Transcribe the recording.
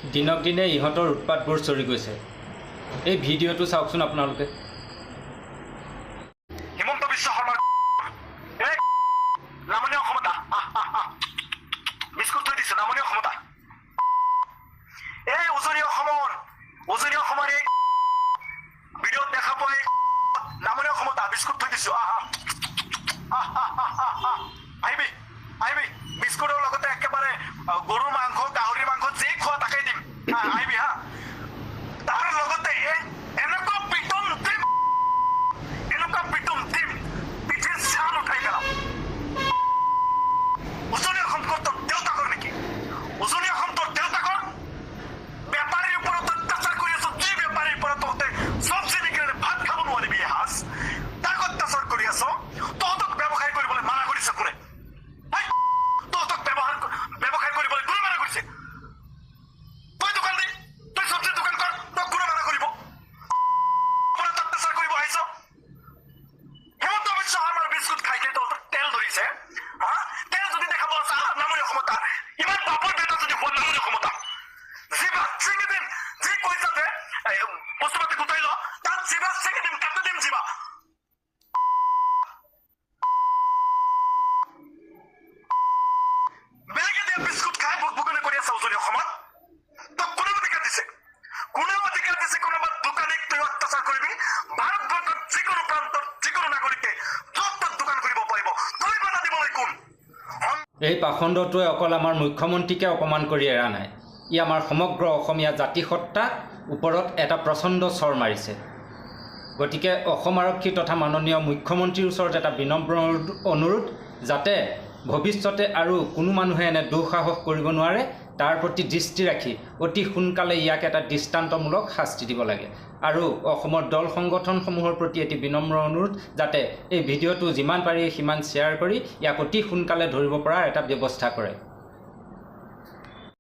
দিনক দিনে ইহঁতৰ উৎপাতবোৰ চৰি গৈছে। এই ভিডিঅ'টো চাওকচোন আপোনালোকে। হিমন্ত বিশ্ব শৰ্মাৰ নামনীয় ক্ষমতা বিস্কুট থৈ দিছো। নামনীয় ক্ষমতা এই উজনি অসমৰ এই ভিডিঅ'ত দেখা পোৱা নামনীয় ক্ষমতা বিস্কুট থৈ দিছো। আহিবি বিস্কুটৰ লগতে একেবাৰে গৰুৰ মাংস গাহৰিৰ মাংস যি খোৱা তাকেই দিম। আহিবি হা। তাৰ লগতে এনেকুৱা পিটন দিম পিঠিৰ চাল উঠাই পেলাম। উজনি অসম তোৰ দেউতাকৰ নেকি? উজনি অসম তোৰ দেউতাকৰ? বেপাৰীৰ ওপৰত অত্যাচাৰ কৰি আছো। যি বেপাৰীৰ পৰা তহঁতে চব্জি বিক্ৰীৰে ভাত খাব নোৱাৰিবি এসাঁজ, তাক অত্যাচাৰ কৰি আছ। তহঁতক ব্যৱসায় কৰিবলৈ মানা কৰিছে কোনে? তহঁতক ব্যৱসায় কৰিবলৈ কোনে মানা কৰিছে? তই দোকান দি, তই চব্জিৰ দোকান কৰ, তই কোনে মানা কৰিব? অত্যাচাৰ কৰিব আহিছ। হিমন্ত বিশ্ব শৰ্মাৰ বিস্কুট খাই তহঁতৰ তেল ধৰিছে। তেল যদি দেখাব আছে নামনীয় ক্ষমতা, ইমান বাপৰ বেটা যদি হোৱা নামনীয় ক্ষমতা, জিভা ছিঙি দিম। যি কৈছা যে বস্তু পাতি গোটাই ল, তাত জিভা ছিঙি দিম, কাটি দিম জিভা। বেলেগে দিয়া বিস্কুট খাই বুকবুকনি কৰি আছে উজনি অসমত। তই কোনে অধিকাৰ দিছে? কোনোবা দোকানীক তই অত্যাচাৰ কৰিবি? ভাৰতবৰ্ষত যিকোনো প্ৰান্তত যিকোনো নাগৰিকে য'ত দোকান কৰিব পাৰিব। তই বাধা দিবলৈ কোন? এই পাখণ্ডটোৱে অকল আমাৰ মুখ্যমন্ত্ৰীকে অপমান কৰি এৰা নাই, ই আমাৰ সমগ্ৰ অসমীয়া জাতিসত্তাৰ ওপৰত এটা প্ৰচণ্ড চৰ মাৰিছে। গতিকে অসম আৰক্ষী তথা মাননীয় মুখ্যমন্ত্ৰীৰ ওচৰত এটা বিনম্ৰ অনুৰোধ, যাতে ভৱিষ্যতে আৰু কোনো মানুহে এনে দুঃসাহস কৰিব নোৱাৰে, তাৰ প্ৰতি দৃষ্টি ৰাখি অতি সোনকালে ইয়াক এটা দৃষ্টান্তমূলক শাস্তি দিব লাগে। আৰু অসমৰ দল সংগঠনসমূহৰ প্ৰতি এটি বিনম্ৰ অনুৰোধ, যাতে এই ভিডিঅ'টো যিমান পাৰি সিমান শ্বেয়াৰ কৰি ইয়াক অতি সোনকালে ধৰিব পৰাৰ এটা ব্যৱস্থা কৰে।